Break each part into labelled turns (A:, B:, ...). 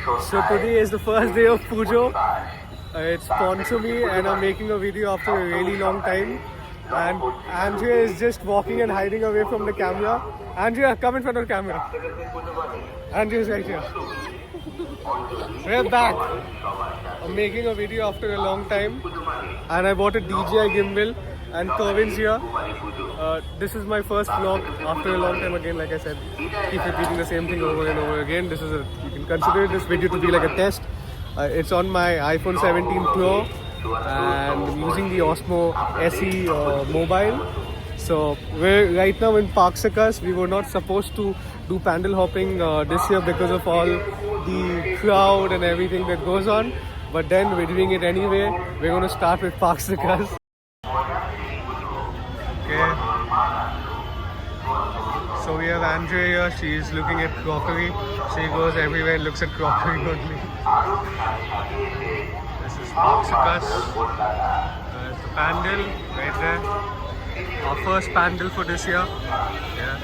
A: So today is the first day of Pujo. It's Ponsumi and I'm making a video after a really long time. And Andrea is just walking and hiding away from the camera. Andrea, come in front of the camera. Andrea is right here. We're back. I'm making a video after a long time. And I bought a DJI gimbal and Kervin's here. This is my first vlog after a long time again, like I said. Keep repeating the same thing over and over again. You can consider this video to be like a test. It's on my iPhone 17 Pro and I'm using the Osmo SE mobile. So we're right now in Park Circus. We were not supposed to do pandal hopping this year because of all the crowd and everything that goes on. But then we're doing it anyway. We're going to start with Park Circus. Okay. So we have Andrea here. She's looking at crockery. She goes everywhere and looks at crockery only. This is Park Circus. There's the pandal right there. Our first pandal for this year. Yeah.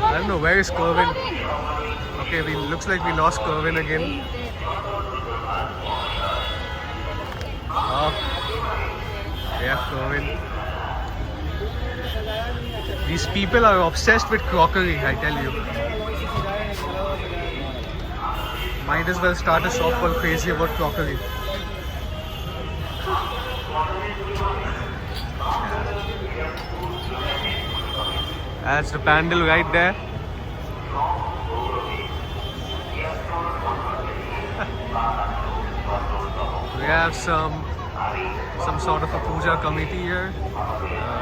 A: I don't know, where is Kervin? Okay, looks like we lost Kervin again. Oh, yeah, Kervin. These people are obsessed with crockery, I tell you. Might as well start a shop called Crazy About Crockery. That's the pandal right there. We have some sort of a puja committee here.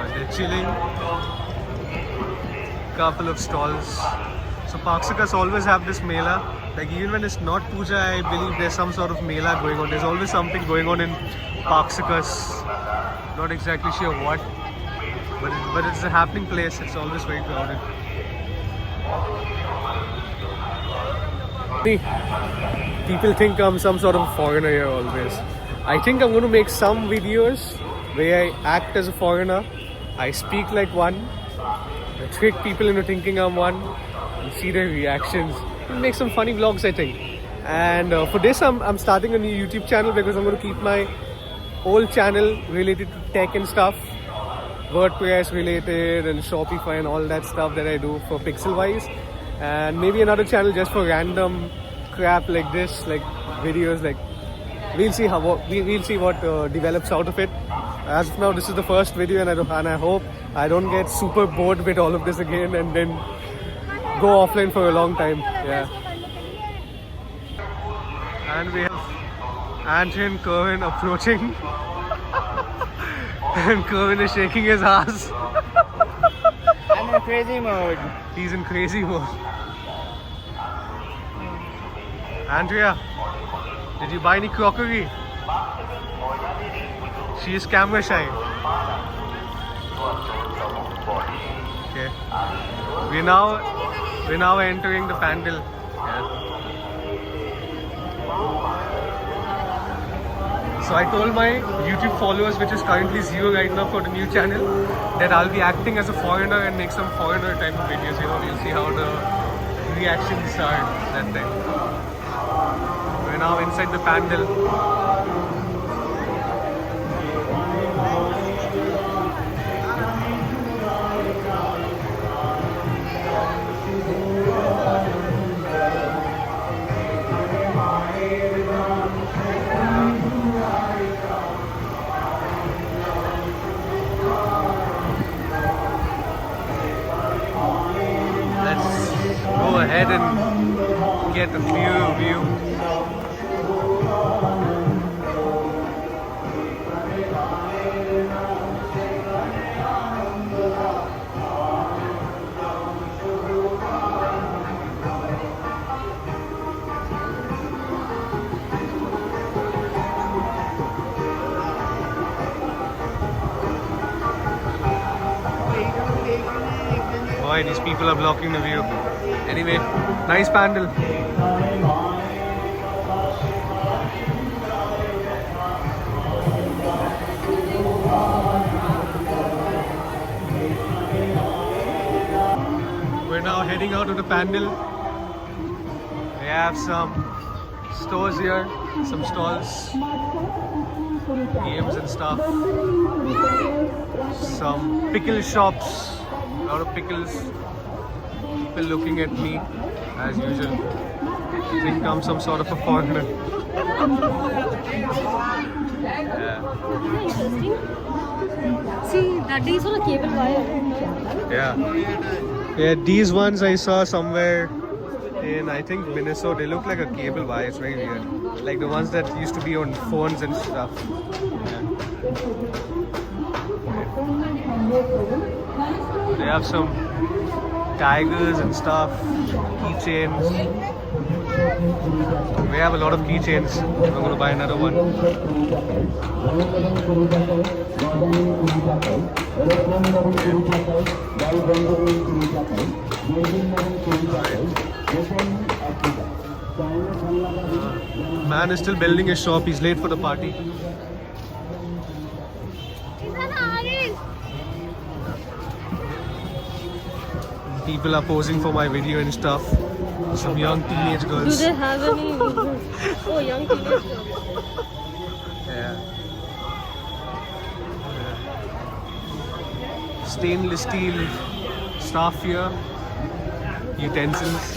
A: They're chilling. Couple of stalls. So Park Circus always have this mela. Like even when it's not puja, I believe there's some sort of mela going on. There's always something going on in Park Circus. Not exactly sure what. But it's a happening place. It's always very crowded. People think I'm some sort of foreigner here always. I think I'm going to make some videos where I act as a foreigner. I speak like one. I trick people into thinking I'm one. And see their reactions. And make some funny vlogs, I think. And for this, I'm starting a new YouTube channel because I'm going to keep my old channel related to tech and stuff. WordPress related and Shopify and all that stuff that I do for Pixelwise, and maybe another channel just for random crap like this, like videos. Like we'll see what develops out of it. As of now, this is the first video, and I hope I don't get super bored with all of this again and then go offline for a long time. Yeah. And we have Andrea and Kervin approaching. And Kervin is shaking his ass.
B: I'm in crazy mode.
A: He's in crazy mode. Andrea, did you buy any crockery? She is camera shy. Okay. We're now entering the pandal. Yeah. So I told my YouTube followers, which is currently 0 right now for the new channel, that I'll be acting as a foreigner and make some foreigner type of videos. You know, we'll see how the reactions are that time. We're now inside the pandal. Go ahead and get a view. Boy, these people are blocking the view. Anyway, nice pandal. we're now heading out of the pandal. We have some stores here, some stalls, games and stuff. Some pickle shops, a lot of pickles. People looking at me as usual. I think I'm some sort of a foreigner. Yeah.
C: Interesting. See, that is on a cable wire.
A: Yeah, these ones I saw somewhere in, I think, Minnesota. They look like a cable wire. It's very weird. Like the ones that used to be on phones and stuff. Yeah. They have some tigers and stuff, keychains. We have a lot of keychains. I'm going to buy another one. Man is still building his shop. He's late for the party. People are posing for my video and stuff. Some young teenage
C: Do
A: girls.
C: they have any? Oh, young teenagers.
A: Yeah. Stainless steel stuff here. Utensils.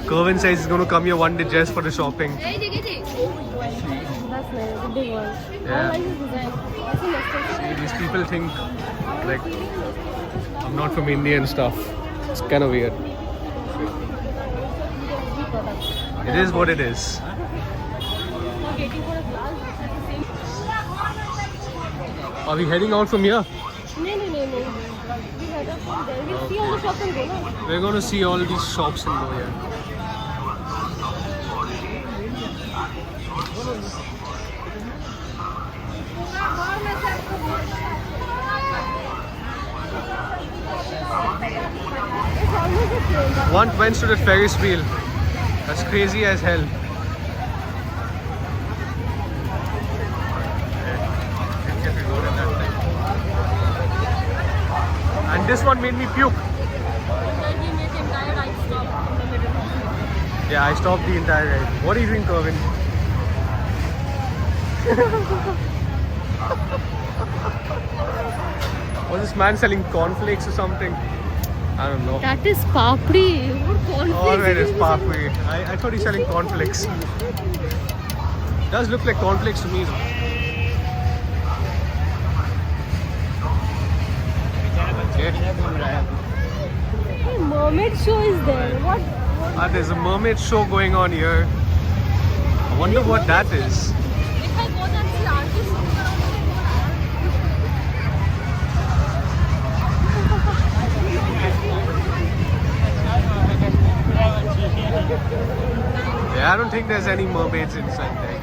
A: Kerwin says he's going to come here one day just for the shopping.
C: That's nice. The big one.
A: Yeah.
C: I like this design. It's a mistake.
A: See, these people think like I'm not from India and stuff. It's kind of weird. It is what it is.
C: Not waiting for a class.
A: Are we heading out from here?
C: No. We head up from there. We'll see all the shops and go now.
A: We're going to see all these shops and go here.
C: It's almost a train.
A: One went to the Ferris wheel. That's crazy as hell. And this one made me puke.
C: Then we make entire ride stop in the middle.
A: Yeah, I stopped the entire ride. What are you doing, Kerwin? Was this man selling cornflakes or something? I don't know.
C: That is papri. What cornflakes?
A: Alright, it's Parkway. I thought he's selling cornflakes. Does look like cornflakes to me though. Okay.
C: Hey, mermaid show is there. What?
A: There's a mermaid show going on here. I wonder what that is.
C: If I go there and see artists sitting
A: Yeah, I don't think there's any mermaids inside there.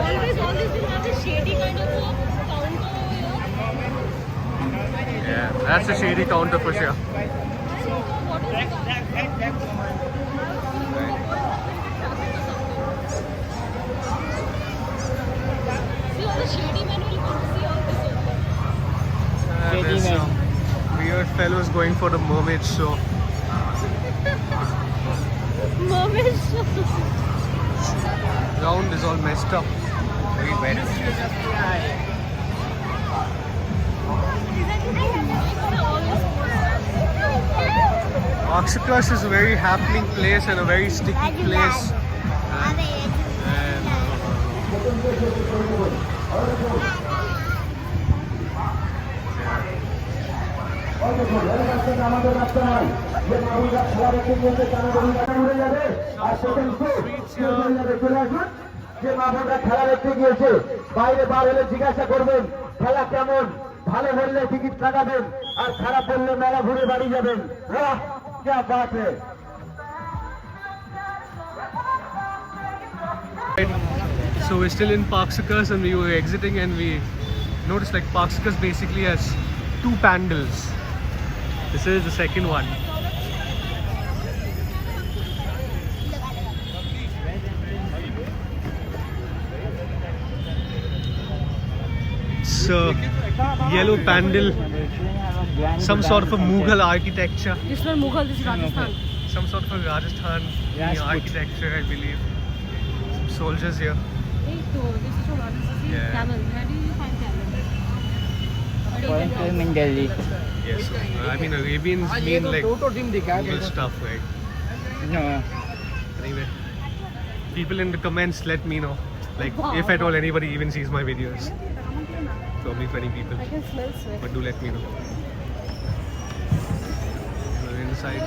C: always all these things have a shady kind of a counter here.
A: Yeah, that's a shady counter for sure.
C: So what is the See all the shady men will come to see all this over.
A: And there's some weird fellows going for the mermaid show.
C: Mermaid show.
A: Ground is all messed up. Very wet. Oxycus is a very happening place and a very sticky place.
D: যে মা বোনরা খেলা দেখতে গিয়েছে বাইরে বার হলে জিজ্ঞাসা করবেন খেলা কেমন, ভালো বললে টিকিট কাটাবেন আর খারাপ বললে মেলা ঘুরে বাড়ি যাবেন। বাহ, क्या बात है।
A: So we're still in Park Circus and we were exiting and we noticed like Park Circus basically has two pandals. This is the second one. yellow pandal, some sort of a Mughal architecture,
C: This one Mughal, this is Rajasthan.
A: some sort of a Rajasthan architecture, I believe. Some soldiers here.
C: Hey, so this is from Rajasthan.
A: Yeah.
C: Camel. Where do you find camel?
B: Foreign film in Delhi.
A: Yes, I mean Arabians mean like Mughal stuff, right?
B: No.
A: Anyway, people in the comments let me know, like if at all anybody even sees my videos. Probably 20 people,
C: I can smell sweat.
A: but do let me know. We're inside.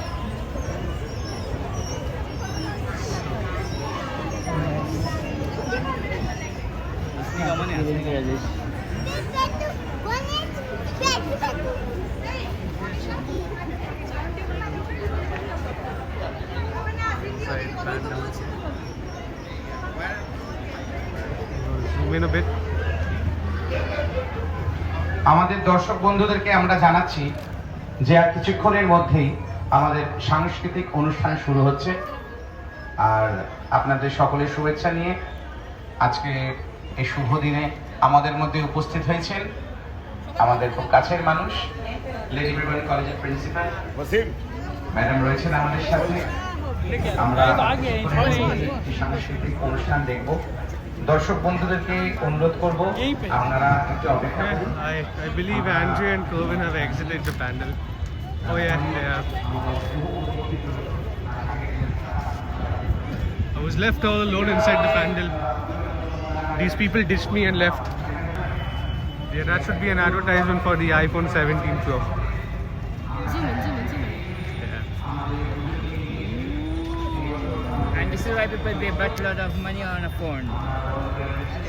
A: Inside pandal. Zoom in a bit.
E: আমাদের দর্শক বন্ধুদেরকে আমরা জানাচ্ছি যে আর কিছুক্ষণের মধ্যেই আমাদের সাংস্কৃতিক অনুষ্ঠান শুরু হচ্ছে, আর আপনাদের সকলের শুভেচ্ছা নিয়ে আজকে এই শুভ দিনে আমাদের মধ্যে উপস্থিত হয়েছেন আমাদের খুব কাছের মানুষ, লেডি ব্রিগেড কলেজের প্রিন্সিপাল ম্যাডাম রয়েছেন আমাদের সাথে। আমরা একটি সাংস্কৃতিক অনুষ্ঠান দেখব। দর্শক বন্ধুদেরকে অনুরোধ করব আপনারা একটু অপেক্ষা করুন।
A: I believe Andrew and Kerwin have exited the pandal. Oh yeah, they have. I was left all alone inside the pandal. These people ditched me and left. Yeah, that should be an advertisement for the iPhone 17 Pro.
C: Zoom in, zoom in, zoom in.
A: Yeah.
B: And this is why people pay but lot of money on a phone.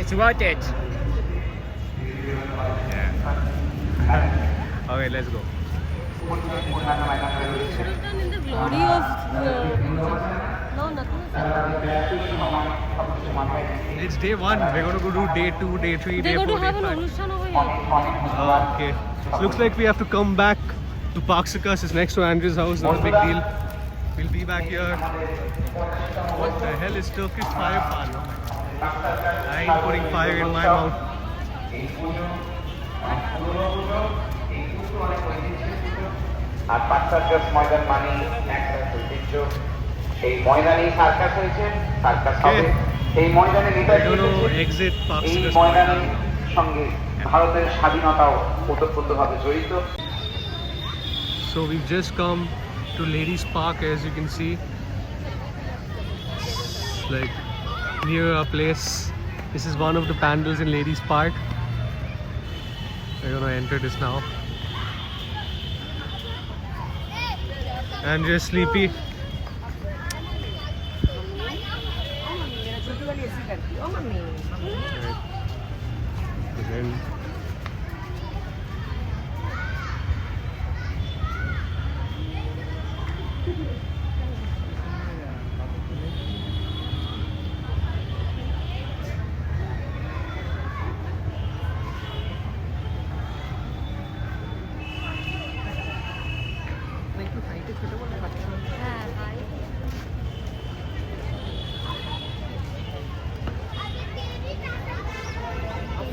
B: It's worth it.
A: Yeah. Okay, let's go.
C: Written in the glory of no, nothing.
A: It's day 1. We're going to go do day 2, day 3,
C: They're
A: day 4,
C: going to
A: day
C: have an
A: 5.
C: অনুষ্ঠান over here.
A: Okay. So looks like we have to come back to Park Circus. It's next to Andrew's house. Not a big deal. We'll be back here. What the hell is Turkish fire pan? I ain't putting fire in my mouth.
E: আর পার্ক সার্কাস ময়দান মানে একটা ঐতিহ্য। এই ময়দানেই circus হয়েছে, circus হবে। এই ময়দানে Netaji
A: We're going to
E: এসেছেন।
A: exit Park
E: এই
A: Circus.
E: ময়দানের সঙ্গে ভারতের স্বাধীনতাও ওতপ্রোতভাবে জড়িত।
A: So we've just come to Ladies Park, as you can see. It's like near our place. This is one of the pandals in Ladies Park. We're going to enter this now. And you're sleepy. Right. Again.
C: হ্যাঁ, ভাই।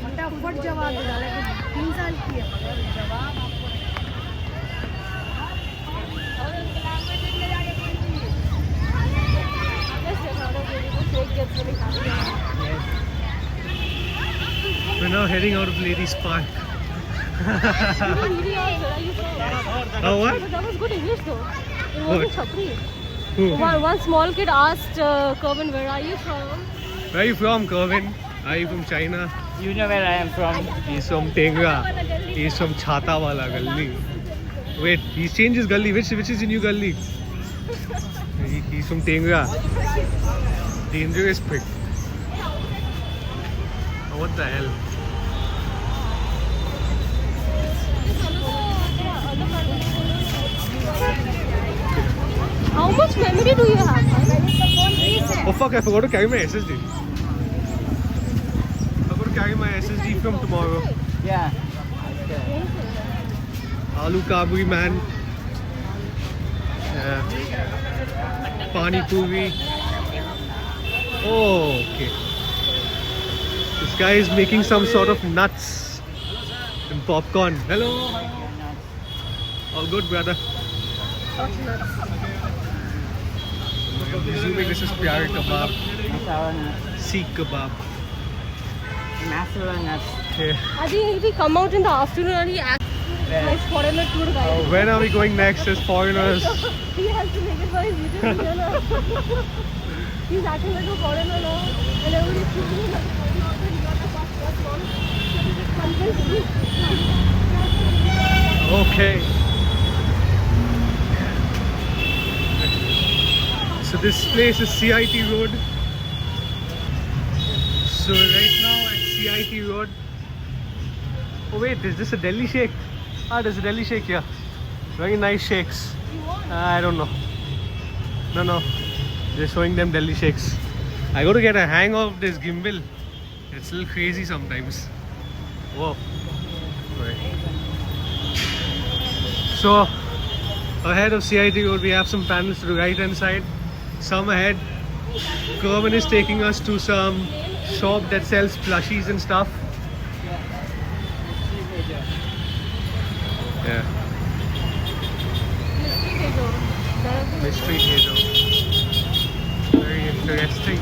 C: फटाफट जवाब दे डाला कि 3 साल की है मगर जवाब आपको
A: We're now heading out of Ladies Park. Oh, what?
C: That was good English though. It
A: What?
C: wasn't Chapri.
A: Who?
C: One small kid asked Kerwin, where are you from?
A: Where are you from, Kerwin? Are you from China?
B: You know where I am from.
A: He's from Tengra. He's from Chhatawala Gully. Wait, he's changed his gully. Which is the new gully? He's from Tengra. Dangerous prick. Oh, what the hell?
C: How much memory do you have?
A: Oh fuck, I forgot to carry my SSD. I got to carry my SSD from tomorrow.
B: Yeah.
A: Aloo kaburi man. Pani puri. Oh, okay. This guy is making some sort of nuts. and popcorn. Hello. All good, brother.
C: Not nuts.
A: I'm assuming this is pyar kebab,
B: Masala nuts.
A: seekh kebab.
B: Masala nuts.
A: Yeah.
C: I think if we come out in the afternoon and he acts like foreigner tour guide.
A: When are we going next as foreigners?
C: He has to make it for his YouTube video now. He's acting like a foreigner now. And everybody's thinking like a foreigner. He got the passport on. So he just convinced me.
A: Okay. So this place is CIT Road. So right now at CIT Road. Oh wait, is this a Delhi shake? Ah, there's a Delhi shake here. Very nice shakes. I don't know. No. They're showing them Delhi shakes. I got to get a hang of this gimbal. It's a little crazy sometimes. Whoa. Right. So ahead of CIT Road we have some panels to the right hand side. Some ahead. Kerwin is taking us to some shop that sells plushies and stuff. Yeah. Mystery theater. Very interesting.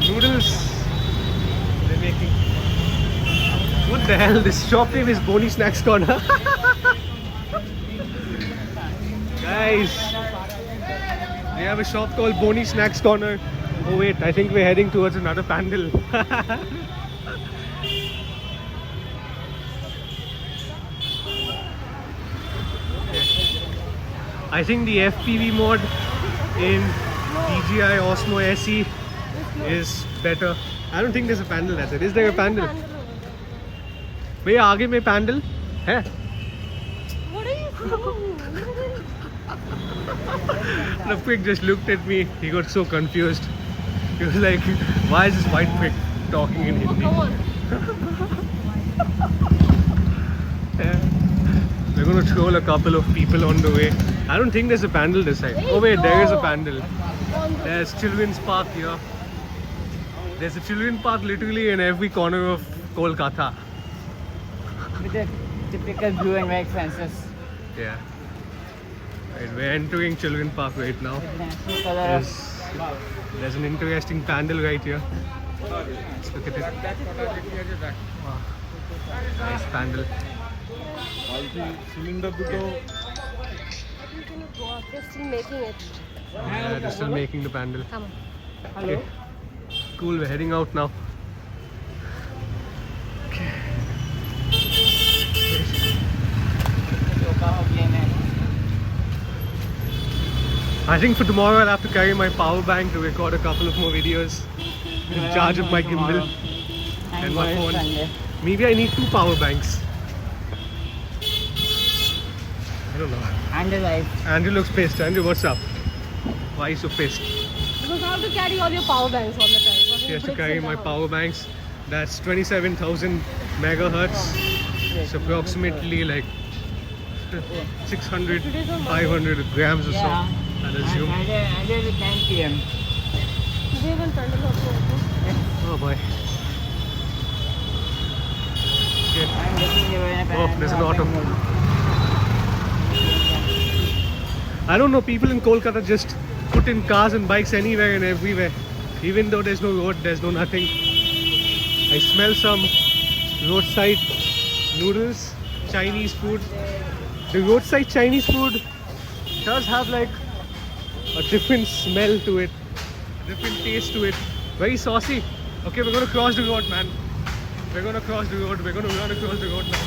A: Noodles they're making. What the hell? This shop name is Boni Snacks Corner. Guys, they have a shop called Boni Snacks Corner. Oh wait, I think we're heading towards another pandal. I think the FPV mode in DJI Osmo SE is better. I don't think there's a pandal, that's it. Is there a pandal? Bhaiya, आगे में pandal है?
C: What are you saying?
A: The prick just looked at me. He got so confused. He was like, why is this white prick talking in
C: Oh,
A: Hindi?
C: come on.
A: Yeah. We're going to troll a couple of people on the way. I don't think there's a pandal this side. Oh wait, there is a pandal. There's Children's Park here. There's a children's park literally in every corner of Kolkata.
B: With the typical blue and white fences.
A: Yeah. Right, we're entering Children's Park right now.
B: With the national color.
A: There's an interesting pandal right here. Let's look at it. Wow. Nice pandal.
C: They're still making it.
A: Yeah, they're still making the pandal.
C: Come on.
A: Okay. Cool, we're heading out now. I think for tomorrow I'll have to carry my power bank to record a couple of more videos. In charge of my gimbal and my phone. Maybe I need 2 power banks. I don't know.
B: And life.
A: Andrew looks pissed. Andrew, what's up? Why are you so pissed?
C: Because I have to carry all your power banks all the time.
A: She has to carry my power banks. That's 27,000 megahertz. It's approximately like 600, 500 grams or so.
B: Yeah.
A: I'll assume.
B: Until 10 p.m.
C: They will pandal also open.
A: Oh boy. Okay.
B: I'm guessing they were in a
A: Oh, there's an auto. I don't know, people in Kolkata just put in cars and bikes anywhere and everywhere. Even though there's no road, there's no nothing. I smell some roadside noodles, Chinese food. The roadside Chinese food does have like a different smell to it, different taste to it. Very saucy. Okay, we're gonna cross the road, man. We're gonna cross the road. We're gonna run across the road now.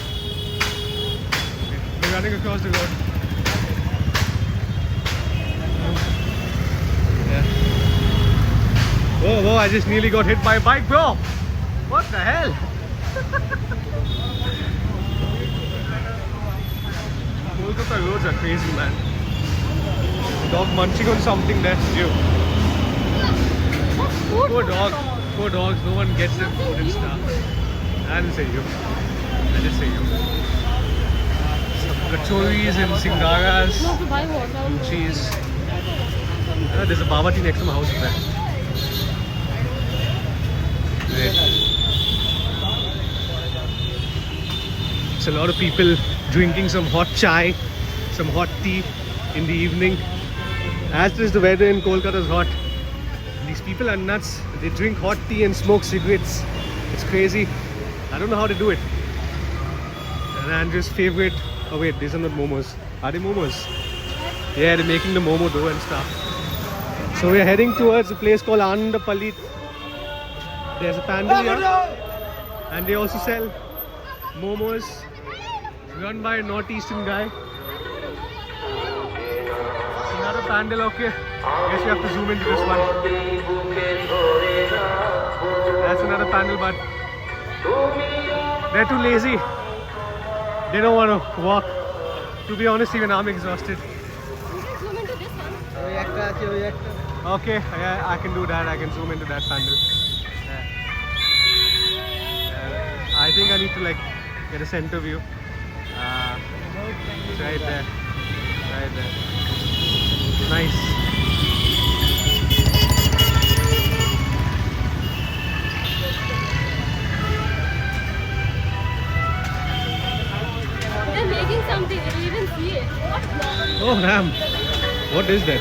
A: Okay, we're running across the road. Yeah. Whoa, I just nearly got hit by a bike, bro. What the hell? Kolkata roads are crazy, man. Dog munching on something, that's you. Poor dog. Poor dogs, no one gets their food and stuff. I didn't say you. I just say you. Some kachoris and singaras,
C: No, to buy water.
A: cheese. There's a baba tea next to my house there. Great. It's a lot of people drinking some hot chai, some hot tea in the evening. As is the weather in Kolkata is hot. These people are nuts. They drink hot tea and smoke cigarettes. It's crazy. I don't know how to do it. And Andrew's favorite. Oh wait, these are not momos. Are they momos? Yeah, they're making the momo dough and stuff. So we're heading towards a place called Anandapalit. There's a pandal here. And they also sell momos run by a northeastern guy. Another pandal, okay. Guess we have to zoom into this one. That's another pandal, but they're too lazy. They don't want to walk. To be honest, even I'm exhausted.
C: You can zoom into this one.
A: Okay, yeah, I can do that. I can zoom into that pandal. I think I need to like get a center view. It's right there. Right there. Nice.
C: They're making something. You don't even see it.
A: Oh damn. What is that?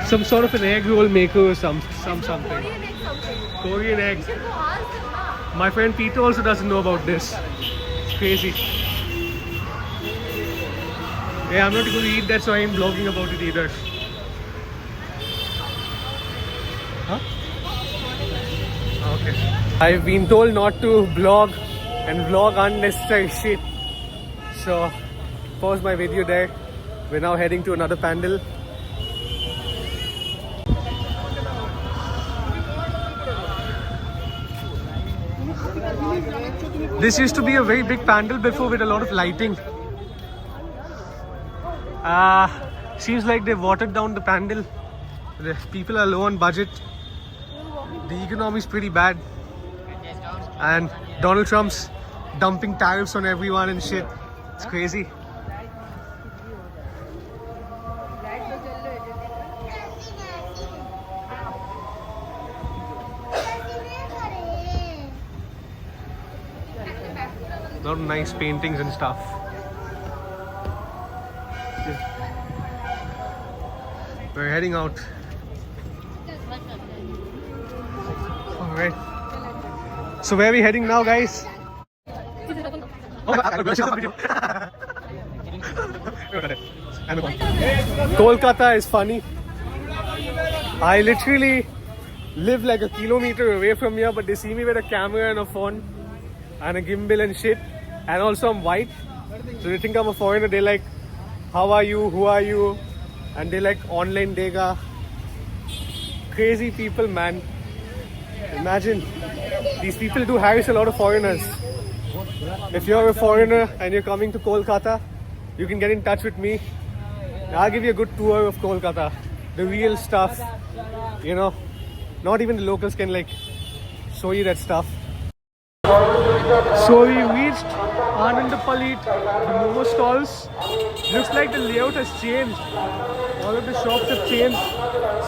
A: Some sort of an egg roll maker or something.
C: Korean egg something.
A: Korean egg.
C: You should go ask them now.
A: My friend Peter also doesn't know about this. It's crazy. Yeah, I'm not going to eat that, so I ain't vlogging about it either. Huh? Okay. I've been told not to vlog and vlog unnecessary shit. So, pause my video there. We're now heading to another pandal. This used to be a very big pandal before with a lot of lighting. Seems like they've watered down the pandal. The people are low on budget. The economy is pretty bad. And Donald Trump's dumping tariffs on everyone and shit. It's crazy. A lot of nice paintings and stuff. We're heading out. Alright. So where are we heading now, guys? Kolkata is funny. I literally live like a kilometer away from here, but they see me with a camera and a phone and a gimbal and shit. And also I'm white, so they think I'm a foreigner. They're like, how are you, who are you? And they like online dega. Crazy people, man. Imagine, these people do harass a lot of foreigners. If you're a foreigner and you're coming to Kolkata, you can get in touch with me. I'll give you a good tour of Kolkata. The real stuff, you know. Not even the locals can like show you that stuff. So we reached Anandapalit, the momo stalls. Looks like the layout has changed. All of the shops have changed.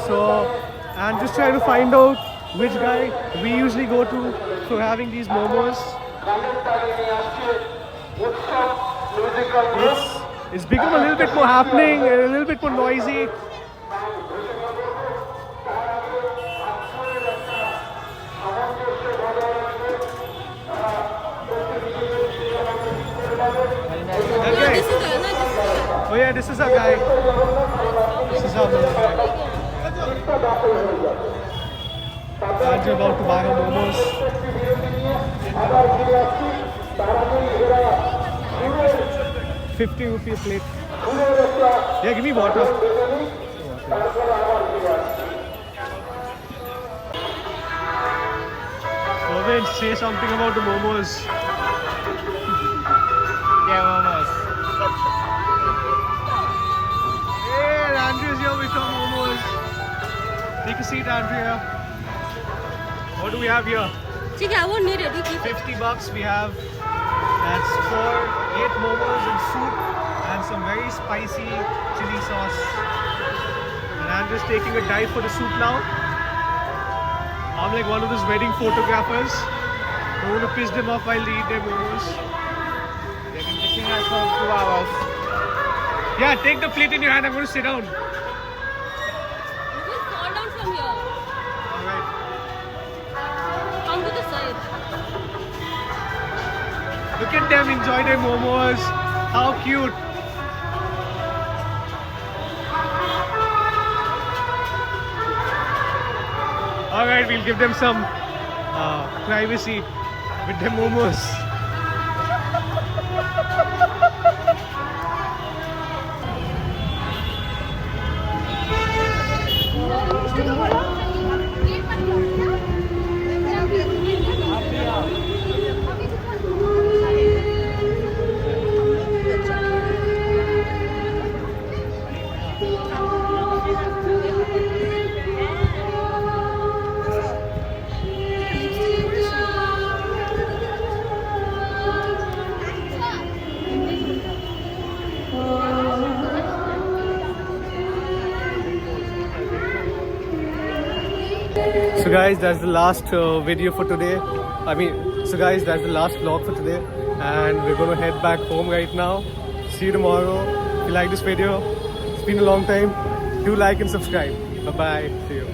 A: So I'm just trying to find out which guy we usually go to for having these momos. It's become a little bit more happening, a little bit more noisy. Okay. Oh yeah, this is our guy. This is our momo guy. Andrew about to buy our momos. 50 rupees plate. Yeah, give me water. Govind, say something about the momos.
B: Yeah, momos.
A: Hey, Andrew's here with some momos. Take a seat, Andrea. What do we have here?
C: Okay, I won't need it. You keep it.
A: $50 we have. That's for 8 momos and soup and some very spicy chili sauce. And I'm just taking a dive for the soup now. I'm like one of those wedding photographers. Don't want to piss them off while they eat their momos.
B: watching us for 2 hours.
A: Yeah, take the plate in your hand. I'm going to sit down.
C: You will fall down from here.
A: Alright.
C: Come to the side.
A: Look at them enjoy their momos. How cute. Alright, we'll give them some privacy with their momos. So guys, that's the last video for today. So guys, that's the last vlog for today, and we're gonna head back home right now. See you tomorrow. If you like this video, it's been a long time. Do like and subscribe. Bye bye. See you.